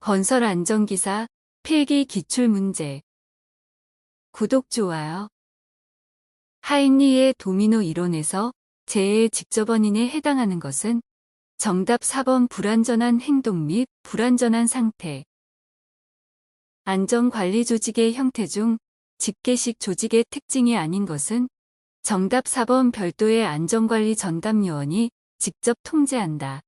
건설 안전기사 필기 기출문제. 구독, 좋아요. 하인리의 도미노 이론에서 재해의 직접 원인에 해당하는 것은 정답 4번 불완전한 행동 및 불완전한 상태. 안전관리 조직의 형태 중 집계식 조직의 특징이 아닌 것은 정답 4번 별도의 안전관리 전담 요원이 직접 통제한다.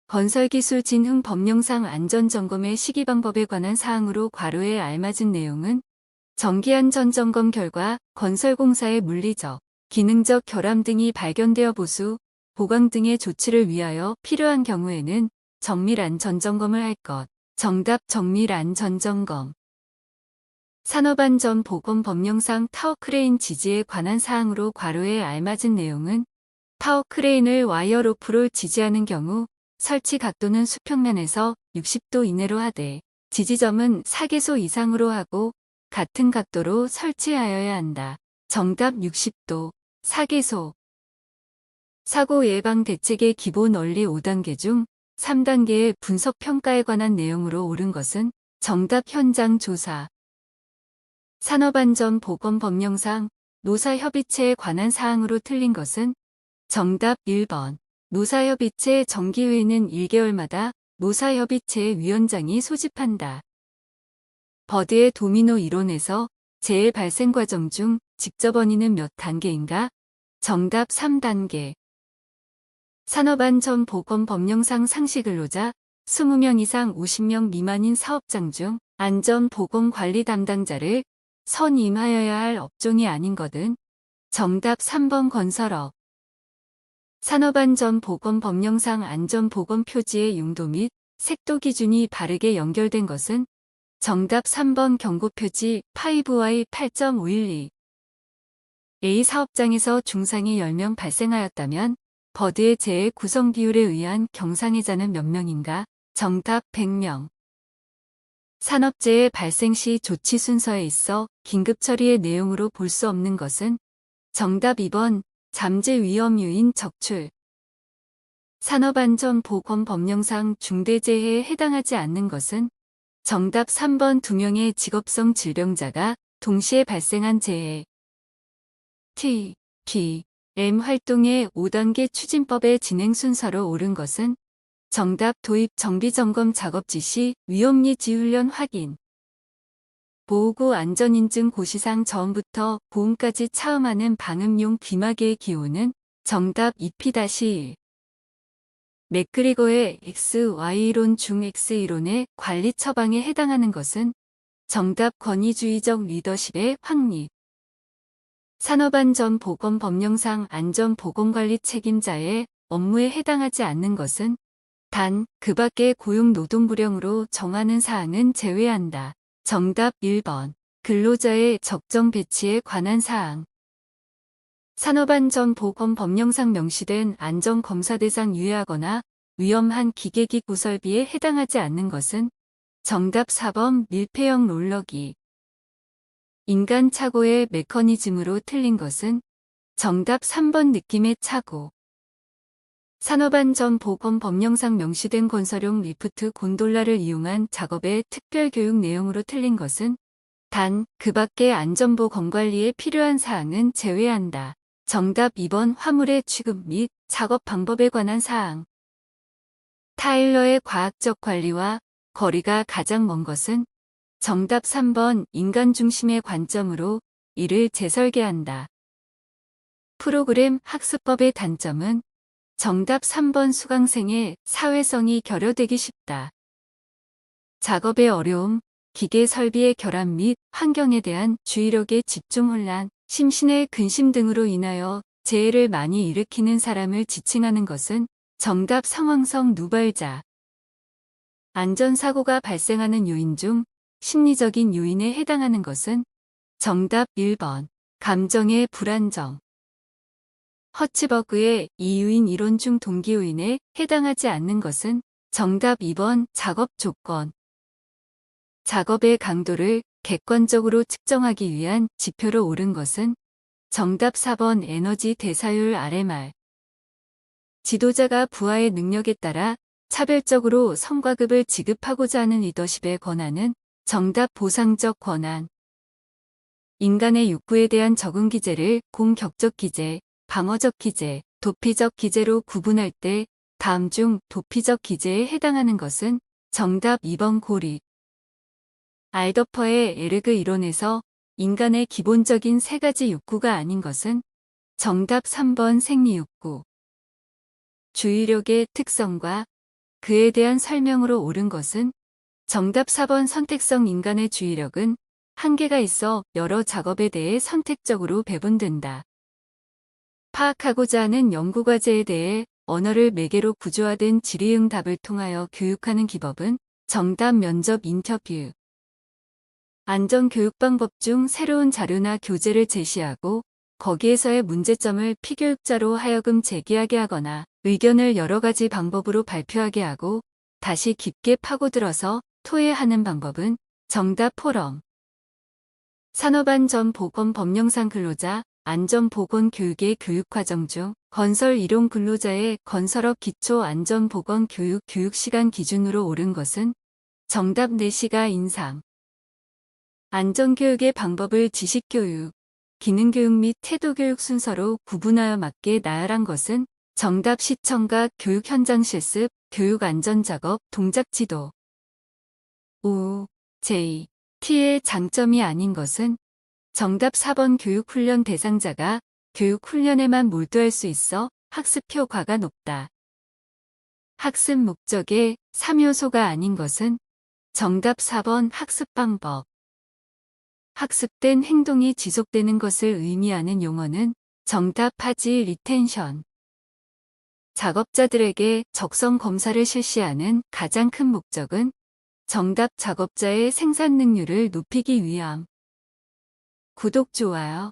건설기술 진흥 법령상 안전점검의 시기 방법에 관한 사항으로 괄호에 알맞은 내용은 정기안전점검 결과 건설공사의 물리적, 기능적 결함 등이 발견되어 보수, 보강 등의 조치를 위하여 필요한 경우에는 정밀안전점검을 할 것. 정답 정밀안전점검. 산업안전보건법령상 타워크레인 지지에 관한 사항으로 괄호에 알맞은 내용은 타워크레인을 와이어로프로 지지하는 경우 설치 각도는 수평면에서 60도 이내로 하되 지지점은 4개소 이상으로 하고 같은 각도로 설치하여야 한다. 정답 60도, 4개소. 사고 예방 대책의 기본 원리 5단계 중 3단계의 분석 평가에 관한 내용으로 옳은 것은 정답 현장 조사. 산업안전보건법령상 노사협의체에 관한 사항으로 틀린 것은 정답 1번. 노사협의체 정기회의는 1개월마다 노사협의체의 위원장이 소집한다. 버드의 도미노 이론에서 재해 발생 과정 중 직접 원인은 몇 단계인가? 정답 3단계. 산업안전보건법령상 상시근로자 20명 이상 50명 미만인 사업장 중 안전보건관리 담당자를 선임하여야 할 업종이 아닌 것은 정답 3번 건설업. 산업안전보건법령상 안전보건표지의 용도 및 색도 기준이 바르게 연결된 것은 정답 3번 경고표지 5Y8.512. A 사업장에서 중상이 10명 발생하였다면 버드의 재해 구성 비율에 의한 경상해자는 몇 명인가? 정답 100명. 산업재해 발생 시 조치 순서에 있어 긴급 처리의 내용으로 볼 수 없는 것은 정답 2번 잠재 위험 요인 적출. 산업안전보건법령상 중대재해에 해당하지 않는 것은 정답 3번 2명의 직업성 질병자가 동시에 발생한 재해. T, P, M 활동의 5단계 추진법의 진행 순서로 옳은 것은 정답 도입 정비점검 작업 지시 위험리지 훈련 확인. 보호구 안전인증 고시상 처음부터 보험까지 차음하는 방음용 귀마개의 기호는 정답 2P-1. 맥그리거의 XY 이론 중 X 이론의 관리 처방에 해당하는 것은 정답 권위주의적 리더십의 확립. 산업안전보건법령상 안전보건관리 책임자의 업무에 해당하지 않는 것은 단 그 밖의 고용노동부령으로 정하는 사항은 제외한다. 정답 1번. 근로자의 적정 배치에 관한 사항. 산업안전보건법령상 명시된 안전검사 대상 유예하거나 위험한 기계기 구설비에 해당하지 않는 것은 정답 4번 밀폐형 롤러기. 인간 착오의 메커니즘으로 틀린 것은 정답 3번 느낌의 착오. 산업안전보건법령상 명시된 건설용 리프트 곤돌라를 이용한 작업의 특별교육 내용으로 틀린 것은 단 그 밖의 안전보건관리에 필요한 사항은 제외한다. 정답 2번 화물의 취급 및 작업 방법에 관한 사항. 타일러의 과학적 관리와 거리가 가장 먼 것은 정답 3번 인간 중심의 관점으로 이를 재설계한다. 프로그램 학습법의 단점은 정답 3번 수강생의 사회성이 결여되기 쉽다. 작업의 어려움, 기계 설비의 결함 및 환경에 대한 주의력의 집중 혼란, 심신의 근심 등으로 인하여 재해를 많이 일으키는 사람을 지칭하는 것은 정답 상황성 누발자. 안전사고가 발생하는 요인 중 심리적인 요인에 해당하는 것은 정답 1번 감정의 불안정. 허츠버그의 이유인 이론 중 동기 요인에 해당하지 않는 것은 정답 2번 작업 조건. 작업의 강도를 객관적으로 측정하기 위한 지표로 옳은 것은 정답 4번 에너지 대사율 RMR. 지도자가 부하의 능력에 따라 차별적으로 성과급을 지급하고자 하는 리더십의 권한은 정답 보상적 권한. 인간의 욕구에 대한 적응 기제를 공격적 기제, 방어적 기제, 도피적 기제로 구분할 때 다음 중 도피적 기제에 해당하는 것은 정답 2번 고립. 알더퍼의 에르그 이론에서 인간의 기본적인 세 가지 욕구가 아닌 것은 정답 3번 생리욕구. 주의력의 특성과 그에 대한 설명으로 옳은 것은 정답 4번 선택성. 인간의 주의력은 한계가 있어 여러 작업에 대해 선택적으로 배분된다. 파악하고자 하는 연구과제에 대해 언어를 매개로 구조화된 질의응답을 통하여 교육하는 기법은 정답 면접 인터뷰. 안전교육방법 중 새로운 자료나 교재를 제시하고 거기에서의 문제점을 피교육자로 하여금 제기하게 하거나 의견을 여러 가지 방법으로 발표하게 하고 다시 깊게 파고들어서 토해하는 방법은 정답 포럼. 산업안전보건 법령상 근로자 안전보건 교육의 교육과정 중 건설 이론 근로자의 건설업 기초안전보건 교육 교육시간 기준으로 옳은 것은 정답 4시가 인상. 안전교육의 방법을 지식교육, 기능교육 및 태도교육 순서로 구분하여 맞게 나열한 것은 정답 시청각 교육 현장 실습, 교육 안전작업, 동작지도. O, J, T의 장점이 아닌 것은 정답 4번 교육훈련 대상자가 교육훈련에만 몰두할 수 있어 학습 효과가 높다. 학습 목적의 3요소가 아닌 것은 정답 4번 학습 방법. 학습된 행동이 지속되는 것을 의미하는 용어는 정답 하지 리텐션. 작업자들에게 적성 검사를 실시하는 가장 큰 목적은 정답 작업자의 생산 능률을 높이기 위함. 구독, 좋아요.